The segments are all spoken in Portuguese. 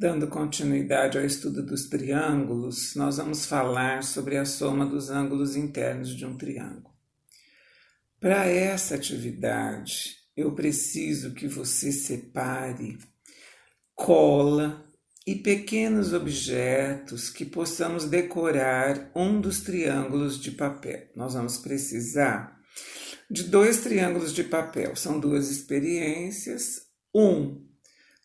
Dando continuidade ao estudo dos triângulos, nós vamos falar sobre a soma dos ângulos internos de um triângulo. Para essa atividade, eu preciso que você separe cola e pequenos objetos que possamos decorar um dos triângulos de papel. Nós vamos precisar de 2 triângulos de papel, são 2 experiências.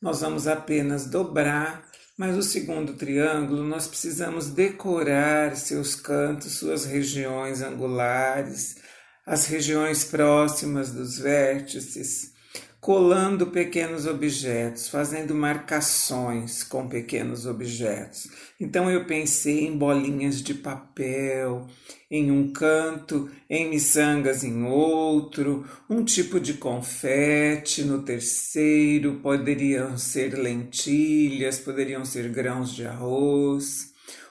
Nós vamos apenas dobrar, mas o segundo triângulo nós precisamos decorar seus cantos, suas regiões angulares, as regiões próximas dos vértices, colando pequenos objetos, fazendo marcações com pequenos objetos. Então eu pensei em bolinhas de papel em um canto, em miçangas em outro, um tipo de confete no terceiro, poderiam ser lentilhas, poderiam ser grãos de arroz.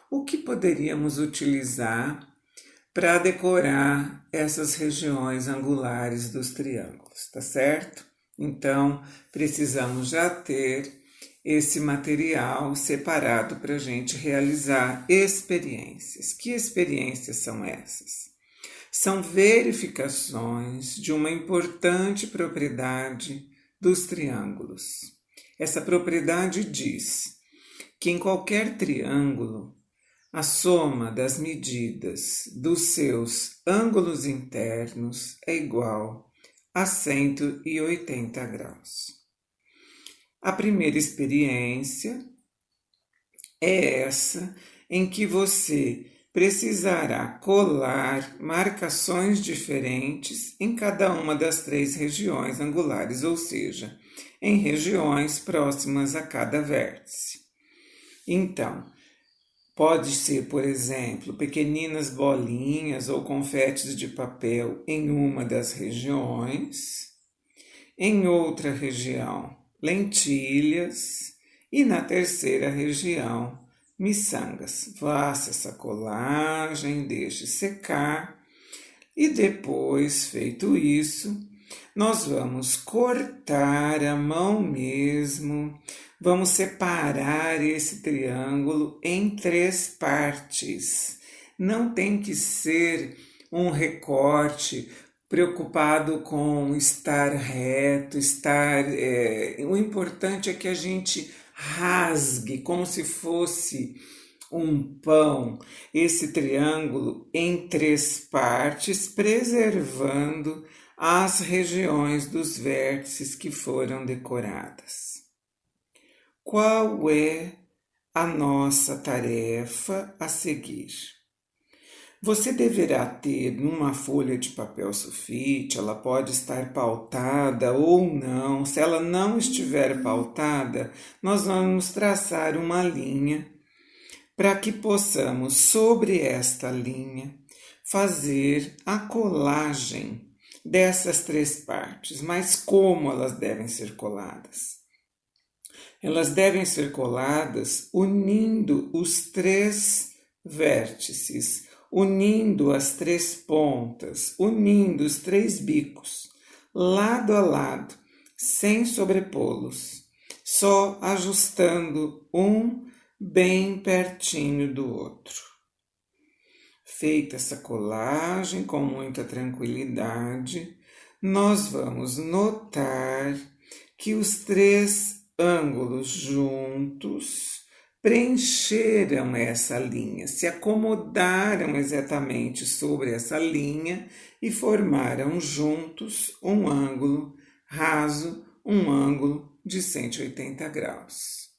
O que poderíamos utilizar para decorar essas regiões angulares dos triângulos, tá certo? Então, precisamos já ter esse material separado para a gente realizar experiências. Que experiências são essas? São verificações de uma importante propriedade dos triângulos. Essa propriedade diz que em qualquer triângulo, a soma das medidas dos seus ângulos internos é igual a 180 graus. A primeira experiência é essa em que você precisará colar marcações diferentes em cada uma das 3 regiões angulares, ou seja, em regiões próximas a cada vértice. Então, pode ser, por exemplo, pequeninas bolinhas ou confetes de papel em uma das regiões, em outra região, lentilhas e na terceira região, miçangas. Faça essa colagem, deixe secar e depois, feito isso, nós vamos cortar a mão mesmo, vamos separar esse triângulo em 3 partes. Não tem que ser um recorte preocupado com estar reto, o importante é que a gente rasgue como se fosse um pão esse triângulo em 3 partes, preservando as regiões dos vértices que foram decoradas. Qual é a nossa tarefa a seguir? Você deverá ter numa folha de papel sulfite, ela pode estar pautada ou não. Se ela não estiver pautada, nós vamos traçar uma linha para que possamos, sobre esta linha, fazer a colagem dessas 3 partes. Mas como elas devem ser coladas? Elas devem ser coladas unindo os 3 vértices, unindo as 3 pontas, unindo os 3 bicos, lado a lado, sem sobrepô-los, só ajustando um bem pertinho do outro. Feita essa colagem com muita tranquilidade, nós vamos notar que os 3 ângulos juntos preencheram essa linha, se acomodaram exatamente sobre essa linha e formaram juntos um ângulo raso, um ângulo de 180 graus.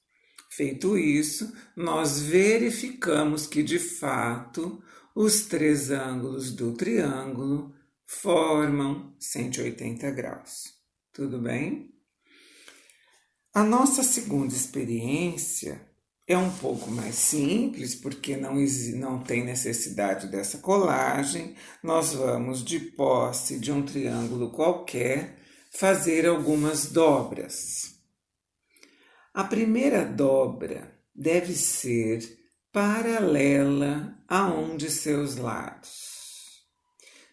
Feito isso, nós verificamos que, de fato, os 3 ângulos do triângulo formam 180 graus. Tudo bem? A nossa segunda experiência é um pouco mais simples, porque não tem necessidade dessa colagem. Nós vamos, de posse de um triângulo qualquer, fazer algumas dobras. A primeira dobra deve ser paralela a um de seus lados,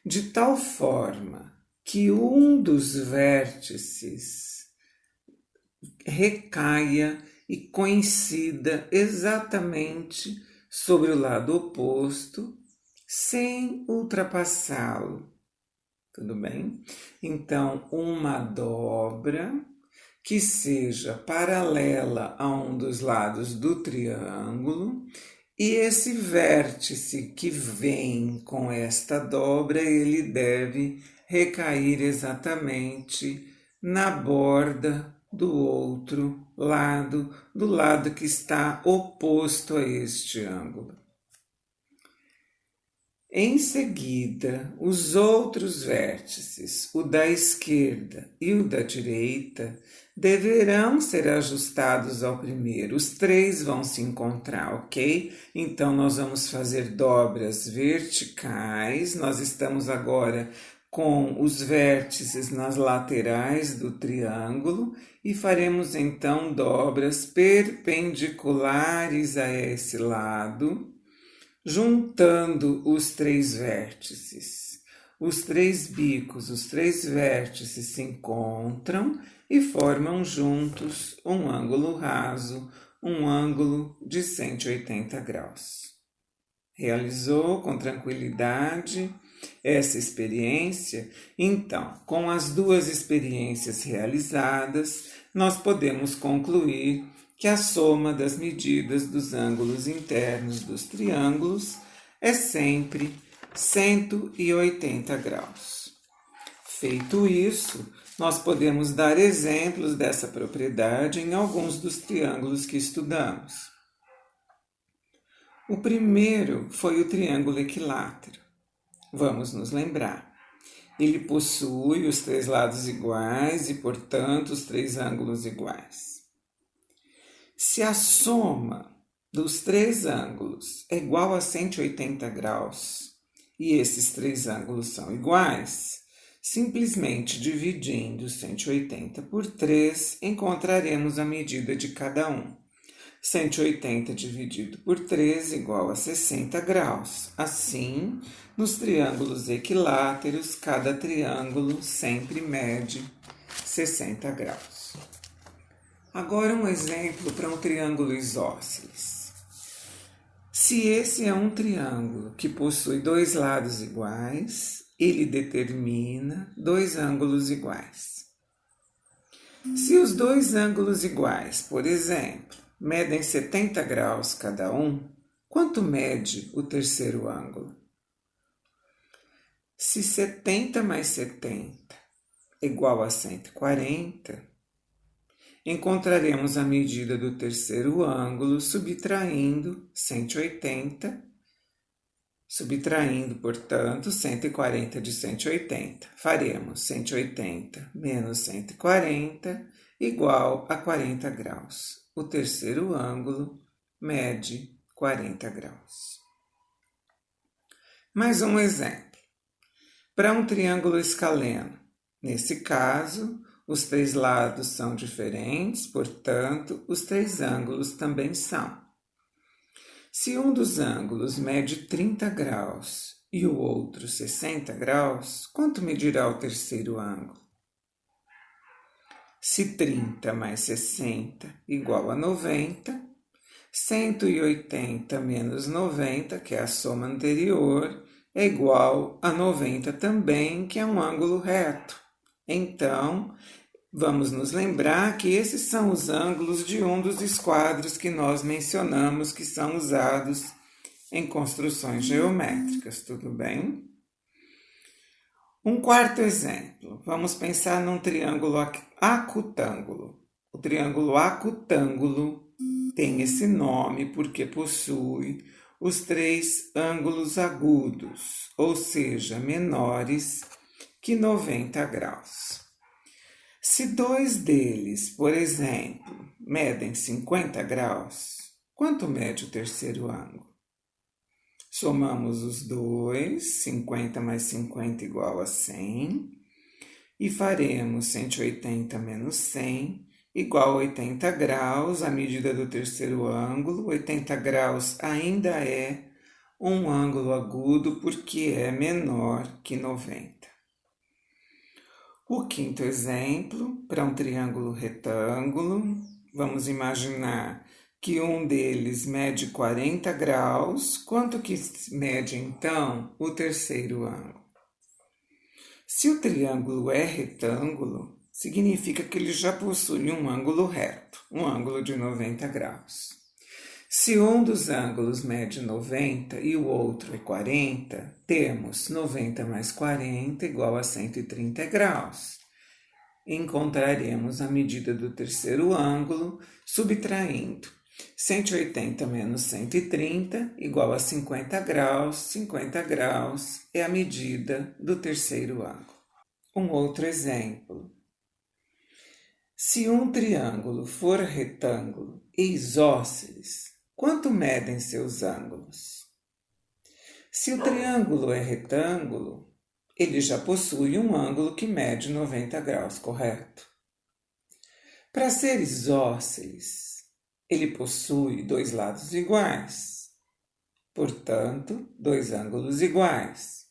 de tal forma que um dos vértices recaia e coincida exatamente sobre o lado oposto, sem ultrapassá-lo. Tudo bem? Então, uma dobra que seja paralela a um dos lados do triângulo, e esse vértice que vem com esta dobra, ele deve recair exatamente na borda do outro lado, do lado que está oposto a este ângulo. Em seguida, os outros vértices, o da esquerda e o da direita, deverão ser ajustados ao primeiro. Os três vão se encontrar, ok? Então, nós vamos fazer dobras verticais. Nós estamos agora com os vértices nas laterais do triângulo e faremos então dobras perpendiculares a esse lado, juntando os três vértices. Os três bicos, os três vértices se encontram e formam juntos um ângulo raso, um ângulo de 180 graus. Realizou com tranquilidade essa experiência? Então, com as duas experiências realizadas, nós podemos concluir que a soma das medidas dos ângulos internos dos triângulos é sempre 180 graus. Feito isso, nós podemos dar exemplos dessa propriedade em alguns dos triângulos que estudamos. O primeiro foi o triângulo equilátero. Vamos nos lembrar. Ele possui os três lados iguais e, portanto, os três ângulos iguais. Se a soma dos três ângulos é igual a 180 graus e esses três ângulos são iguais, simplesmente dividindo 180 por 3, encontraremos a medida de cada um. 180 dividido por 3 igual a 60 graus. Assim, nos triângulos equiláteros, cada triângulo sempre mede 60 graus. Agora um exemplo para um triângulo isósceles. Se esse é um triângulo que possui dois lados iguais, ele determina dois ângulos iguais. Se os dois ângulos iguais, por exemplo, medem 70 graus cada um, quanto mede o terceiro ângulo? Se 70 mais 70 é igual a 140, encontraremos a medida do terceiro ângulo subtraindo 180, subtraindo, portanto, 140 de 180. Faremos 180 menos 140 igual a 40 graus. O terceiro ângulo mede 40 graus. Mais um exemplo. Para um triângulo escaleno, nesse caso, os três lados são diferentes, portanto, os três ângulos também são. Se um dos ângulos mede 30 graus e o outro 60 graus, quanto medirá o terceiro ângulo? Se 30 mais 60 igual a 90, 180 menos 90, que é a soma anterior, é igual a 90 também, que é um ângulo reto. Então, vamos nos lembrar que esses são os ângulos de um dos esquadros que nós mencionamos que são usados em construções geométricas, tudo bem? Um quarto exemplo, vamos pensar num triângulo acutângulo. O triângulo acutângulo tem esse nome porque possui os três ângulos agudos, ou seja, menores que 90 graus. Se dois deles, por exemplo, medem 50 graus, quanto mede o terceiro ângulo? Somamos os dois, 50 mais 50 igual a 100, e faremos 180 menos 100 igual a 80 graus, a medida do terceiro ângulo. 80 graus ainda é um ângulo agudo porque é menor que 90. O quinto exemplo, para um triângulo retângulo, vamos imaginar que um deles mede 40 graus. Quanto que mede, então, o terceiro ângulo? Se o triângulo é retângulo, significa que ele já possui um ângulo reto, um ângulo de 90 graus. Se um dos ângulos mede 90 e o outro é 40, temos 90 mais 40 igual a 130 graus. Encontraremos a medida do terceiro ângulo subtraindo 180 menos 130 igual a 50 graus. 50 graus é a medida do terceiro ângulo. Um outro exemplo. Se um triângulo for retângulo e isósceles, quanto medem seus ângulos? Se o triângulo é retângulo, ele já possui um ângulo que mede 90 graus, correto? Para ser isósceles, ele possui dois lados iguais, portanto, dois ângulos iguais.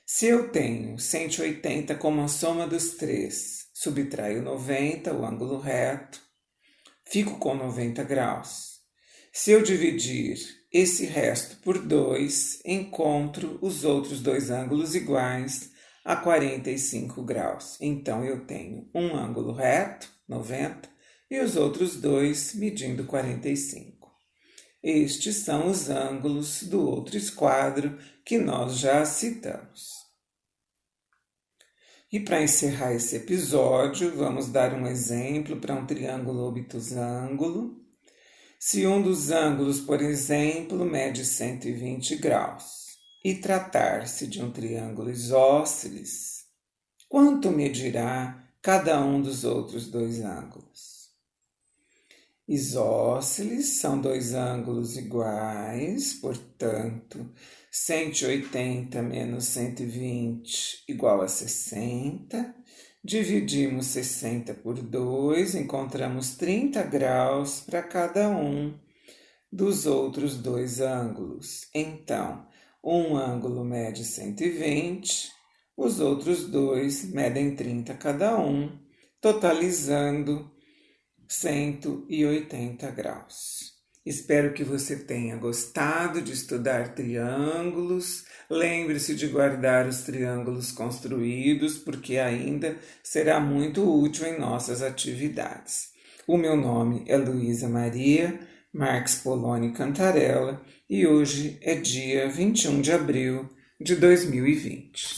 Se eu tenho 180 como a soma dos três, subtraio 90, o ângulo reto, fico com 90 graus. Se eu dividir esse resto por 2, encontro os outros dois ângulos iguais a 45 graus. Então, eu tenho um ângulo reto, 90, e os outros dois medindo 45. Estes são os ângulos do outro esquadro que nós já citamos. E para encerrar esse episódio, vamos dar um exemplo para um triângulo obtusângulo. Se um dos ângulos, por exemplo, mede 120 graus e tratar-se de um triângulo isósceles, quanto medirá cada um dos outros dois ângulos? Isósceles são dois ângulos iguais, portanto, 180 menos 120 igual a 60. Dividimos 60 por 2, encontramos 30 graus para cada um dos outros dois ângulos. Então, um ângulo mede 120, os outros dois medem 30 cada um, totalizando 180 graus. Espero que você tenha gostado de estudar triângulos. Lembre-se de guardar os triângulos construídos, porque ainda será muito útil em nossas atividades. O meu nome é Luísa Maria Marques Poloni Cantarella e hoje é dia 21 de abril de 2020.